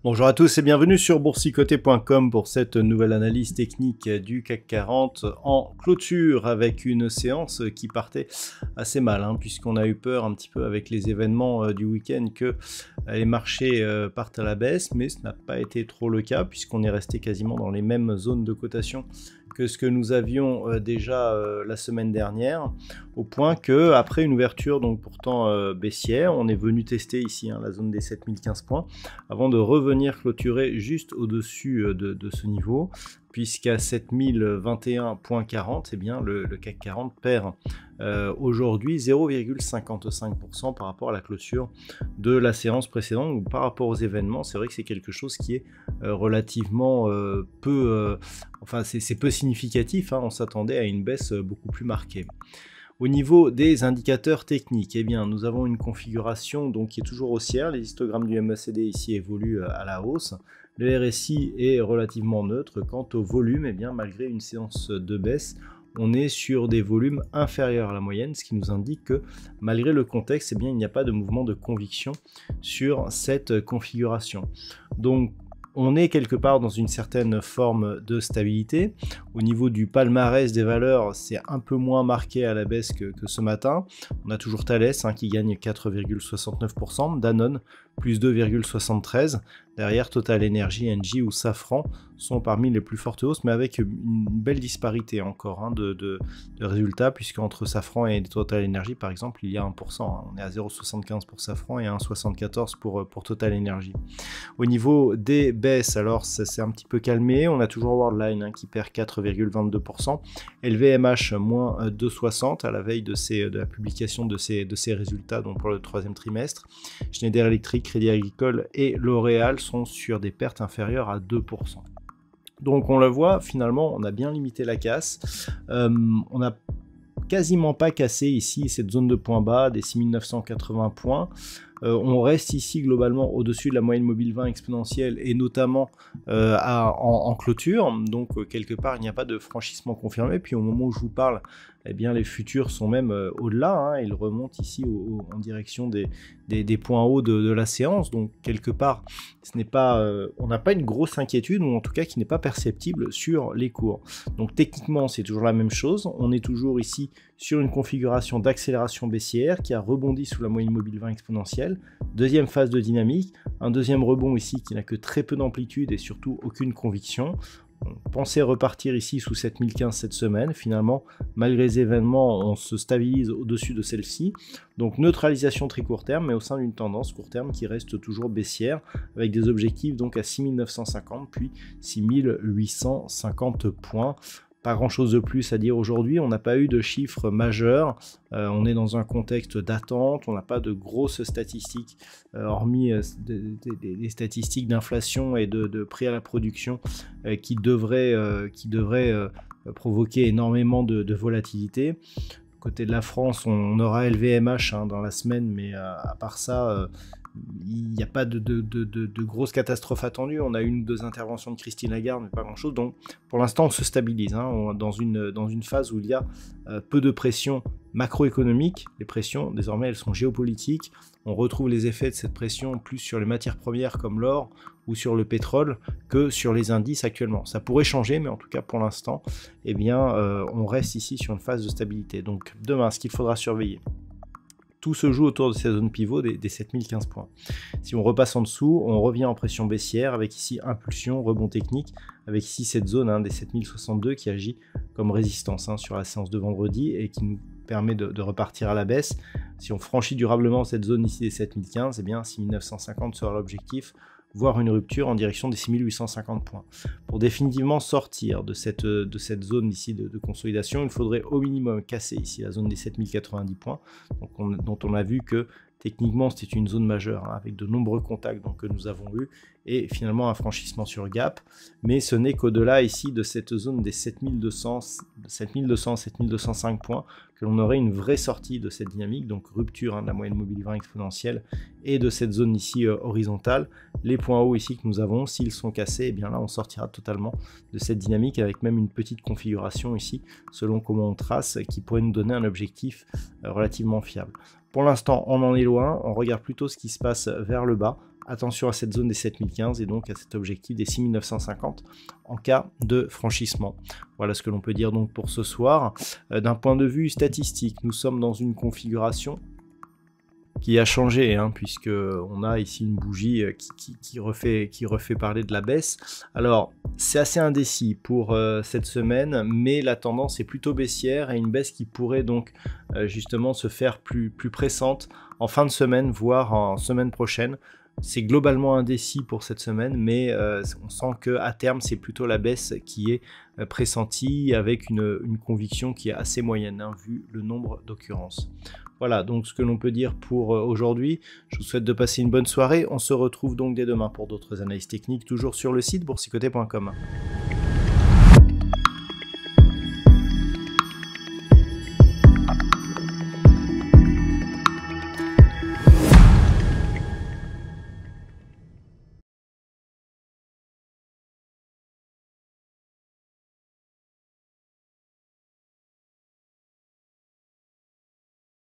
Bonjour à tous et bienvenue sur boursicoté.com pour cette nouvelle analyse technique du CAC 40 en clôture avec une séance qui partait assez mal puisqu'on a eu peur un petit peu avec les événements du week-end que les marchés partent à la baisse, mais ce n'a pas été trop le cas puisqu'on est resté quasiment dans les mêmes zones de cotation que ce que nous avions déjà la semaine dernière, au point que après une ouverture donc pourtant baissière, on est venu tester ici la zone des 7015 points avant de revenir clôturer juste au-dessus de ce niveau, puisqu'à 7021.40, eh bien le CAC 40 perd aujourd'hui 0,55% par rapport à la clôture de la séance précédente, ou par rapport aux événements. C'est vrai que c'est quelque chose qui est relativement peu, c'est peu significatif, on s'attendait à une baisse beaucoup plus marquée. Au niveau des indicateurs techniques, eh bien, nous avons une configuration donc, qui est toujours haussière. Les histogrammes du MACD ici évoluent à la hausse. Le RSI est relativement neutre. Quant au volume, eh bien, malgré une séance de baisse, on est sur des volumes inférieurs à la moyenne, ce qui nous indique que malgré le contexte, eh bien, il n'y a pas de mouvement de conviction sur cette configuration. Donc, on est quelque part dans une certaine forme de stabilité. Au niveau du palmarès des valeurs, c'est un peu moins marqué à la baisse que ce matin. On a toujours Thales qui gagne 4,69%, Danone plus 2,73%. Derrière, Total Energy, Engie ou Safran sont parmi les plus fortes hausses, mais avec une belle disparité encore de résultats, puisque entre Safran et Total Energy, par exemple, il y a 1%. On est à 0,75 pour Safran et 1,74 pour Total Energy. Au niveau des baisses, alors ça s'est un petit peu calmé. On a toujours Worldline qui perd 4,22%. LVMH moins 2,60 à la veille de la publication de ces résultats donc pour le troisième trimestre. Schneider Electric, Crédit Agricole et L'Oréal sont sur des pertes inférieures à 2%. Donc on le voit, finalement, on a bien limité la casse. On n'a quasiment pas cassé ici cette zone de point bas des 6980 points. On reste ici globalement au-dessus de la moyenne mobile 20 exponentielle et notamment en clôture. Donc quelque part, il n'y a pas de franchissement confirmé. Puis au moment où je vous parle, eh bien, les futurs sont même au-delà. Ils remontent ici en direction des points hauts de la séance. Donc quelque part, on n'a pas une grosse inquiétude, ou en tout cas qui n'est pas perceptible sur les cours. Donc techniquement, c'est toujours la même chose. On est toujours ici sur une configuration d'accélération baissière qui a rebondi sous la moyenne mobile 20 exponentielle. Deuxième phase de dynamique, un deuxième rebond ici qui n'a que très peu d'amplitude et surtout aucune conviction. On pensait repartir ici sous 7015 cette semaine. Finalement, malgré les événements, on se stabilise au-dessus de celle-ci. Donc neutralisation très court terme, mais au sein d'une tendance court terme qui reste toujours baissière, avec des objectifs donc à 6950 puis 6850 points. Pas grand chose de plus à dire aujourd'hui, on n'a pas eu de chiffres majeurs, on est dans un contexte d'attente, on n'a pas de grosses statistiques, hormis des statistiques d'inflation et de prix à la production qui devraient provoquer énormément de volatilité. Côté de la France, on aura LVMH dans la semaine, mais à part ça, il n'y a pas de grosses catastrophes attendues. On a une ou deux interventions de Christine Lagarde, mais pas grand-chose. Donc, pour l'instant, on se stabilise dans une phase où il y a peu de pression macroéconomique. Les pressions, désormais, elles sont géopolitiques. On retrouve les effets de cette pression plus sur les matières premières comme l'or ou sur le pétrole que sur les indices actuellement. Ça pourrait changer, mais en tout cas, pour l'instant, eh bien, on reste ici sur une phase de stabilité. Donc, demain, ce qu'il faudra surveiller, tout se joue autour de ces zones pivot des 7015 points. Si on repasse en dessous, on revient en pression baissière avec ici impulsion, rebond technique, avec ici cette zone des 7062 qui agit comme résistance sur la séance de vendredi et qui nous permet de repartir à la baisse. Si on franchit durablement cette zone ici des 7015, eh bien 6950 sera l'objectif, voire une rupture en direction des 6850 points. Pour définitivement sortir de cette zone ici de consolidation, il faudrait au minimum casser ici la zone des 7090 points, dont on a vu que techniquement c'était une zone majeure avec de nombreux contacts que nous avons eus et finalement un franchissement sur gap, mais ce n'est qu'au-delà ici de cette zone des 7205 points que l'on aurait une vraie sortie de cette dynamique, donc rupture de la moyenne mobile 20 exponentielle et de cette zone ici horizontale. Les points hauts ici que nous avons, s'ils sont cassés, et bien là on sortira totalement de cette dynamique avec même une petite configuration ici, selon comment on trace, qui pourrait nous donner un objectif relativement fiable. Pour l'instant, on en est loin, on regarde plutôt ce qui se passe vers le bas. Attention à cette zone des 7015 et donc à cet objectif des 6950 en cas de franchissement. Voilà ce que l'on peut dire donc pour ce soir. D'un point de vue statistique, nous sommes dans une configuration qui a changé, puisque on a ici une bougie qui refait parler de la baisse. Alors c'est assez indécis pour cette semaine, mais la tendance est plutôt baissière et une baisse qui pourrait donc justement se faire plus pressante en fin de semaine, voire en semaine prochaine. C'est globalement indécis pour cette semaine, mais on sent qu'à terme, c'est plutôt la baisse qui est pressentie avec une conviction qui est assez moyenne, vu le nombre d'occurrences. Voilà donc ce que l'on peut dire pour aujourd'hui. Je vous souhaite de passer une bonne soirée. On se retrouve donc dès demain pour d'autres analyses techniques, toujours sur le site boursicoté.com.